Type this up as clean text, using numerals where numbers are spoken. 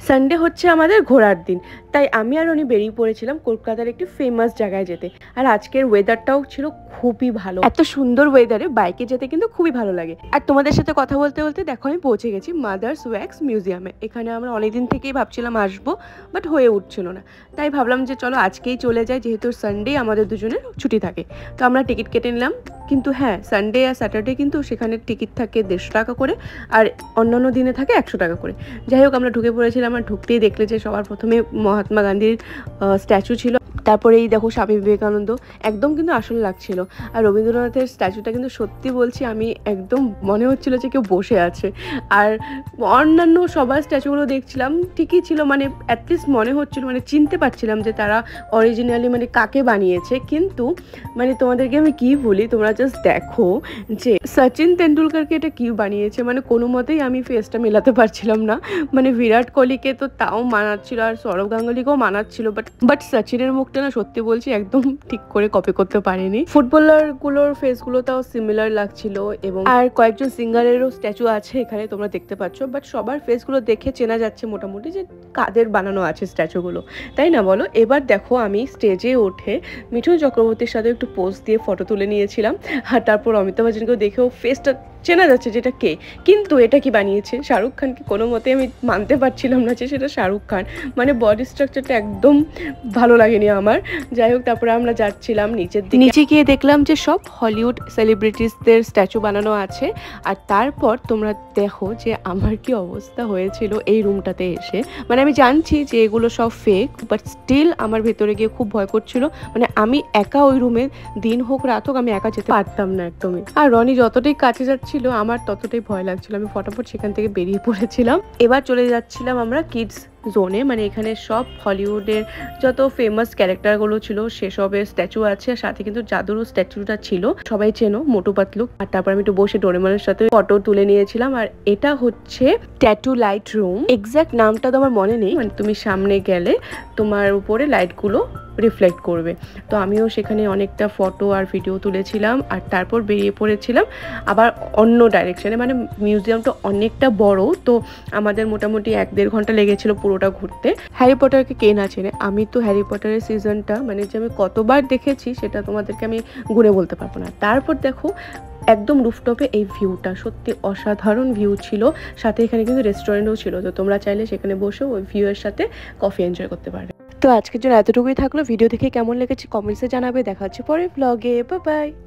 Sunday হচ্ছে আমাদের ঘোরার দিন, তাই আমি আর উনি বেরিয়ে পড়েছিলাম কলকাতার একটি ফেমাস জায়গায় যেতে। আর আজকের ওয়েদারটাও ছিল খুবই ভালো, এত সুন্দর ওয়েদারে বাইকে যেতে কিন্তু খুবই ভালো লাগে। আর তোমাদের সাথে কথা বলতে বলতে দেখো আমি পৌঁছে গেছি মাদার্স ওয়্যাক্স মিউজিয়ামে। এখানে আমরা অনেকদিন থেকেই ভাবছিলাম আসবো, বাট হয়ে উঠছিল না, তাই ভাবলাম যে চলো আজকেই চলে যাই, যেহেতু সানডে আমাদের দুজনের ছুটি থাকে। তো আমরা টিকিট কেটে নিলাম, কিন্তু হ্যাঁ সানডে আর স্যাটারডে কিন্তু সেখানে টিকিট থাকে 150 টাকা করে, আর অন্যান্য দিনে থাকে 100 টাকা করে। যাই হোক আমরা ঢুকে পড়েছিলাম, আর ঢুকতেই দেখলে যে সবার প্রথমে মহাত্মা গান্ধীর স্ট্যাচু ছিল, তারপরে এই দেখো স্বামী বিবেকানন্দ, একদম কিন্তু আসল লাগছিল। আর রবীন্দ্রনাথের স্ট্যাচুটা কিন্তু সত্যি বলছি আমি একদম মনে হচ্ছিল যে কেউ বসে আছে। আর অন্যান্য সবার স্ট্যাচুগুলো দেখছিলাম ঠিকই ছিল, মানে অ্যাটলিস্ট মনে হচ্ছিল, মানে চিনতে পারছিলাম যে তারা অরিজিনালি মানে কাকে বানিয়েছে। কিন্তু মানে তোমাদেরকে আমি কি বলি, তোমরা জাস্ট দেখো যে সচিন তেন্ডুলকারকে এটা কি বানিয়েছে, মানে কোনো মতেই আমি ফেসটা মেলাতে পারছিলাম না। মানে বিরাট কোহলিকে তো তাও মানাচ্ছিল, আর সৌরভ গাঙ্গুলিকেও মানাচ্ছিল, বাট সচিনের মুখটা না সত্যি বলছি একদম ঠিক করে কপি করতে পারিনি। ফুটবলার গুলোর ফেস গুলো তাও সিমিলার লাগছিল, এবং আর কয়েকজন সিঙ্গারেরও স্ট্যাচু আছে এখানে তোমরা দেখতে পাচ্ছ, বাট সবার ফেস গুলো দেখে চেনা যাচ্ছে মোটামুটি যে কাদের বানানো আছে স্ট্যাচু গুলো, তাই না বলো? এবার দেখো আমি স্টেজে উঠে মিঠুন চক্রবর্তীর সাথে একটু পোজ দিয়ে ফটো তুলে নিয়েছিলাম, আর তারপর অমিতাভ বচ্চনকেও দেখেও ফেসটা চেনা যাচ্ছে যেটা কে। কিন্তু এটা কি বানিয়েছে? শাহরুখ খানকে কোনো মতে আমি মানতে পারছিলাম না যে সেটা শাহরুখ খান, মানে বডি স্ট্রাকচারটা একদম ভালো লাগেনি আমার। যাই হোক তারপরে আমরা যাচ্ছিলাম নিচের দিকে, নিচে গিয়ে দেখলাম যে সব হলিউড সেলিব্রিটিসদের স্ট্যাচু বানানো আছে। আর তারপর তোমরা দেখো যে আমার কি অবস্থা হয়েছিল এই রুমটাতে এসে। মানে আমি জানছি যে এগুলো সব ফেক, বাট স্টিল আমার ভেতরে গিয়ে খুব ভয় করছিল। মানে আমি একা ওই রুমে দিন হোক রাত হোক আমি একা যেতে পারতাম না একদমই। আর রনি যতটাই কাছে যাচ্ছিল আমার ততটাই ভয় লাগছিল, আমি ফটাফট সেখান থেকে বেরিয়ে পড়েছিলাম। এবার চলে যাচ্ছিলাম আমরা কিডস জোনে, মানে এখানে সব হলিউডের যত ফেমাস ক্যারেক্টারগুলো ছিল সেসবের স্ট্যাচু আছে, আর সাথে কিন্তু জাদুরও স্ট্যাচুটা ছিল, সবাই চেনো মোটু পাতলু। আর তারপর আমি একটু বসে ডোরেমনের সাথে ফটো তুলে নিয়েছিলাম। আর এটা হচ্ছে ট্যাটু লাইট রুম, এক্সাক্ট নামটা তো আমার মনে নেই, মানে তুমি সামনে গেলে তোমার উপরে লাইটগুলো রিফ্লেক্ট করবে। তো আমিও সেখানে অনেকটা ফটো আর ভিডিও তুলেছিলাম, আর তারপর বেরিয়ে পড়েছিলাম আবার অন্য ডাইরেকশনে। মানে মিউজিয়ামটা অনেকটা বড়, তো আমাদের মোটামুটি 1-1.5 ঘন্টা লেগেছিল পুরোটা ঘুরতে। হ্যারি পটারকে কে না চেনে? আমি তো হ্যারি পটারের সিজনটা মানে যে আমি কতবার দেখেছি সেটা তোমাদেরকে আমি গুণে বলতে পারবো না। তারপর দেখো একদম রুফটপে এই ভিউটা সত্যি অসাধারণ ভিউ ছিল, সাথে এখানে কিন্তু রেস্টুরেন্টও ছিল, তো তোমরা চাইলে সেখানে বসেও ওই ভিউয়ের সাথে কফি এনজয় করতে পারবে। তো আজকের জন্য এতটুকুই থাকলো। ভিডিও দেখে কেমন লেগেছে কমেন্টসে জানাবে। দেখা হচ্ছে পরের ব্লগে। Bye bye.